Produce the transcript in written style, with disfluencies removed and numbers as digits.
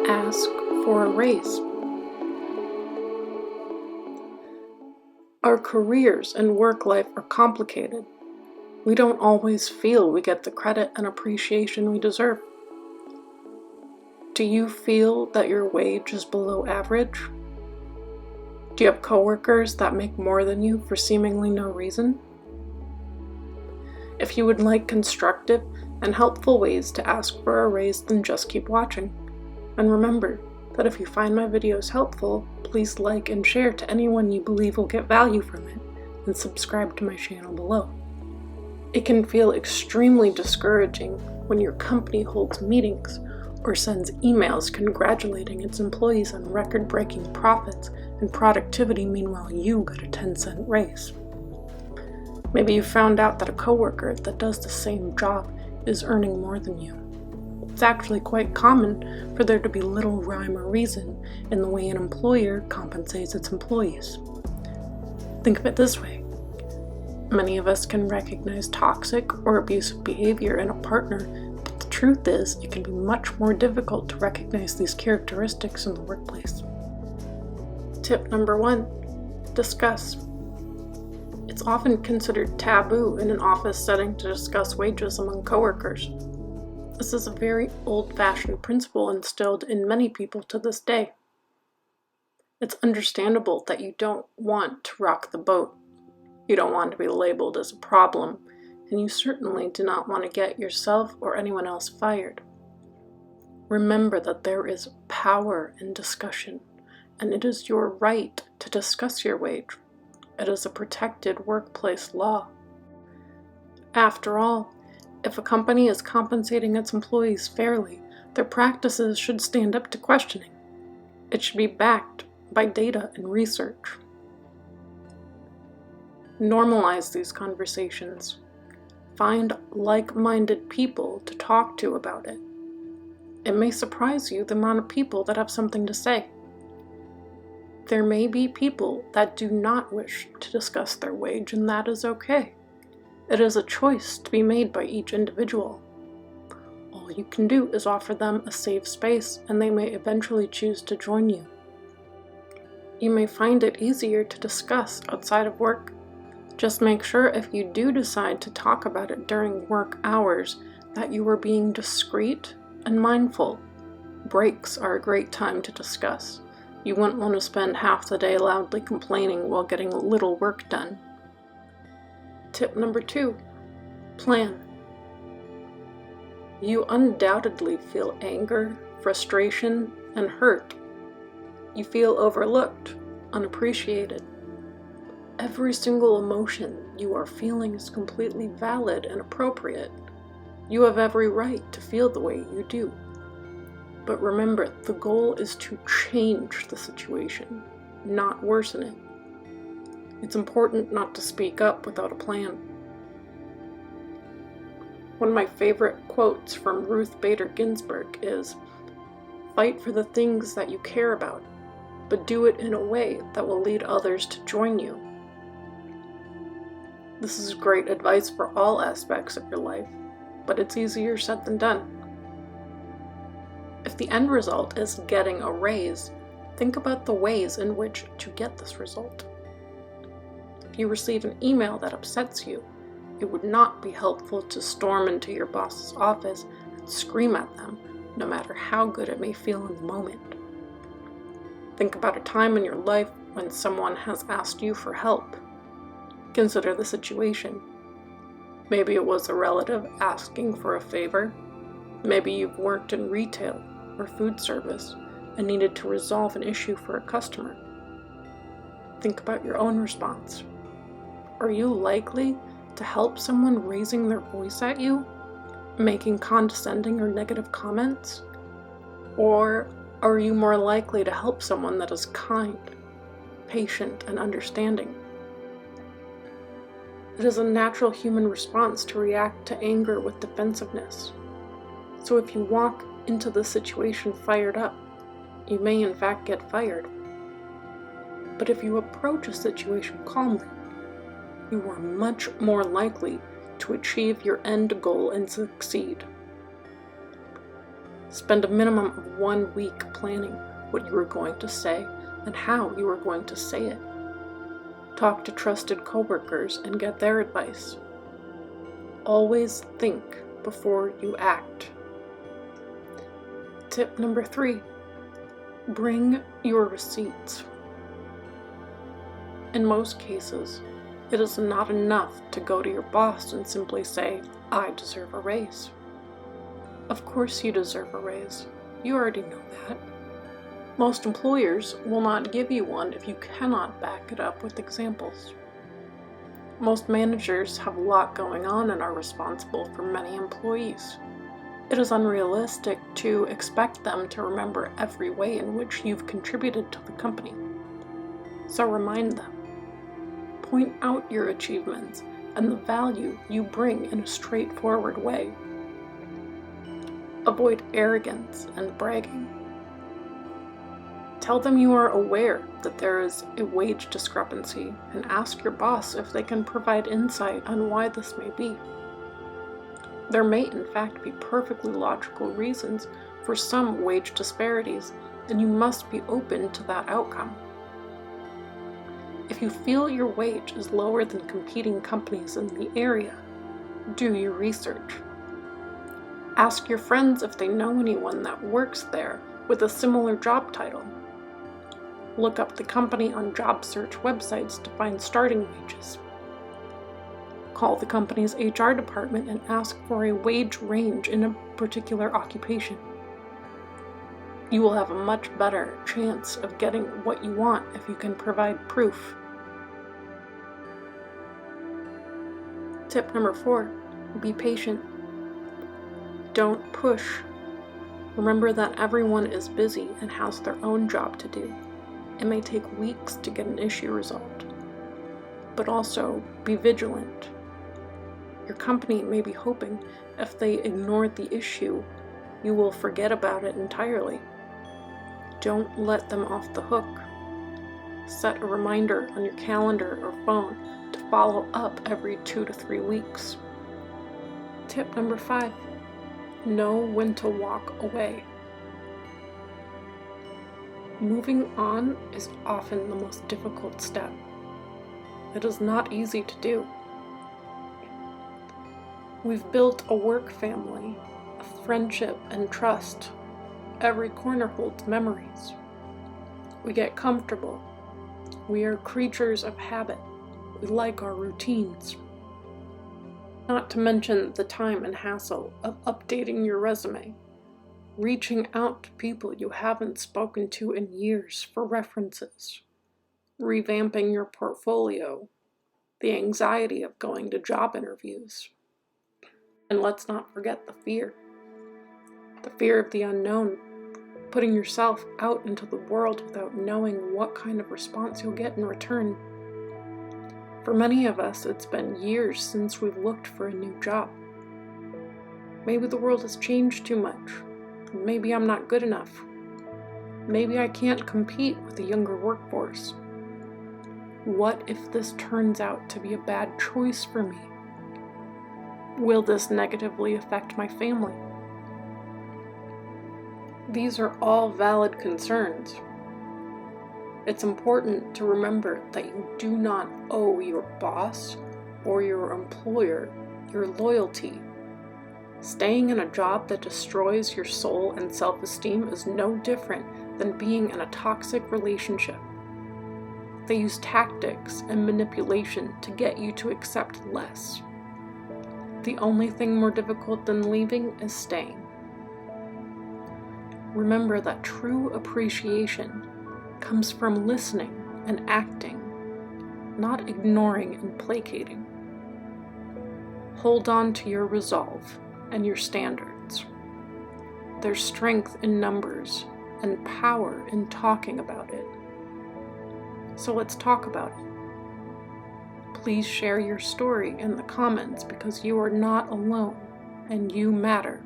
ask for a raise. Our careers and work life are complicated. We don't always feel we get the credit and appreciation we deserve. Do you feel that your wage is below average? Do you have coworkers that make more than you for seemingly no reason? If you would like constructive and helpful ways to ask for a raise, then just keep watching. And remember that if you find my videos helpful, please like and share to anyone you believe will get value from it, and subscribe to my channel below. It can feel extremely discouraging when your company holds meetings or sends emails congratulating its employees on record-breaking profits and productivity. Meanwhile, you got a 10-cent raise. Maybe you found out that a coworker that does the same job is earning more than you. It's actually quite common for there to be little rhyme or reason in the way an employer compensates its employees. Think of it this way. Many of us can recognize toxic or abusive behavior in a partner, but the truth is it can be much more difficult to recognize these characteristics in the workplace. Tip number 1, discuss. It's often considered taboo in an office setting to discuss wages among coworkers. This is a very old-fashioned principle instilled in many people to this day. It's understandable that you don't want to rock the boat. You don't want to be labeled as a problem, and you certainly do not want to get yourself or anyone else fired. Remember that there is power in discussion, and it is your right to discuss your wage. It is a protected workplace law. After all, if a company is compensating its employees fairly, their practices should stand up to questioning. It should be backed by data and research. Normalize these conversations. Find like-minded people to talk to about it. It may surprise you the amount of people that have something to say. There may be people that do not wish to discuss their wage, and that is okay. It is a choice to be made by each individual. All you can do is offer them a safe space, and they may eventually choose to join you. You may find it easier to discuss outside of work. Just make sure if you do decide to talk about it during work hours that you are being discreet and mindful. Breaks are a great time to discuss. You wouldn't want to spend half the day loudly complaining while getting little work done. Tip number 2, plan. You undoubtedly feel anger, frustration, and hurt. You feel overlooked, unappreciated. Every single emotion you are feeling is completely valid and appropriate. You have every right to feel the way you do. But remember, the goal is to change the situation, not worsen it. It's important not to speak up without a plan. One of my favorite quotes from Ruth Bader Ginsburg is, "Fight for the things that you care about, but do it in a way that will lead others to join you." This is great advice for all aspects of your life, but it's easier said than done. If the end result is getting a raise, think about the ways in which to get this result. If you receive an email that upsets you, it would not be helpful to storm into your boss's office and scream at them, no matter how good it may feel in the moment. Think about a time in your life when someone has asked you for help. Consider the situation. Maybe it was a relative asking for a favor. Maybe you've worked in retail or food service and needed to resolve an issue for a customer. Think about your own response. Are you likely to help someone raising their voice at you, making condescending or negative comments? Or are you more likely to help someone that is kind, patient, and understanding? It is a natural human response to react to anger with defensiveness. So if you walk into the situation fired up, you may in fact get fired. But if you approach a situation calmly, you are much more likely to achieve your end goal and succeed. Spend a minimum of 1 week planning what you are going to say and how you are going to say it. Talk to trusted coworkers and get their advice. Always think before you act. Tip number 3, bring your receipts. In most cases, it is not enough to go to your boss and simply say, "I deserve a raise." Of course you deserve a raise. You already know that. Most employers will not give you one if you cannot back it up with examples. Most managers have a lot going on and are responsible for many employees. It is unrealistic to expect them to remember every way in which you've contributed to the company. So remind them. Point out your achievements and the value you bring in a straightforward way. Avoid arrogance and bragging. Tell them you are aware that there is a wage discrepancy and ask your boss if they can provide insight on why this may be. There may in fact be perfectly logical reasons for some wage disparities, and you must be open to that outcome. If you feel your wage is lower than competing companies in the area, do your research. Ask your friends if they know anyone that works there with a similar job title. Look up the company on job search websites to find starting wages. Call the company's HR department and ask for a wage range in a particular occupation. You will have a much better chance of getting what you want if you can provide proof. Tip number 4, be patient. Don't push. Remember that everyone is busy and has their own job to do. It may take weeks to get an issue resolved. But also, be vigilant. Your company may be hoping if they ignore the issue, you will forget about it entirely. Don't let them off the hook. Set a reminder on your calendar or phone to follow up every 2 to 3 weeks. Tip number 5, know when to walk away. Moving on is often the most difficult step. It is not easy to do. We've built a work family, a friendship and trust. Every corner holds memories. We get comfortable. We are creatures of habit. We like our routines. Not to mention the time and hassle of updating your resume, reaching out to people you haven't spoken to in years for references, revamping your portfolio, the anxiety of going to job interviews. And let's not forget the fear of the unknown, putting yourself out into the world without knowing what kind of response you'll get in return. For many of us, it's been years since we've looked for a new job. Maybe the world has changed too much. Maybe I'm not good enough. Maybe I can't compete with the younger workforce. What if this turns out to be a bad choice for me? Will this negatively affect my family? These are all valid concerns. It's important to remember that you do not owe your boss or your employer your loyalty. Staying in a job that destroys your soul and self-esteem is no different than being in a toxic relationship. They use tactics and manipulation to get you to accept less. The only thing more difficult than leaving is staying. Remember that true appreciation comes from listening and acting, not ignoring and placating. Hold on to your resolve and your standards. There's strength in numbers and power in talking about it. So let's talk about it. Please share your story in the comments because you are not alone and you matter.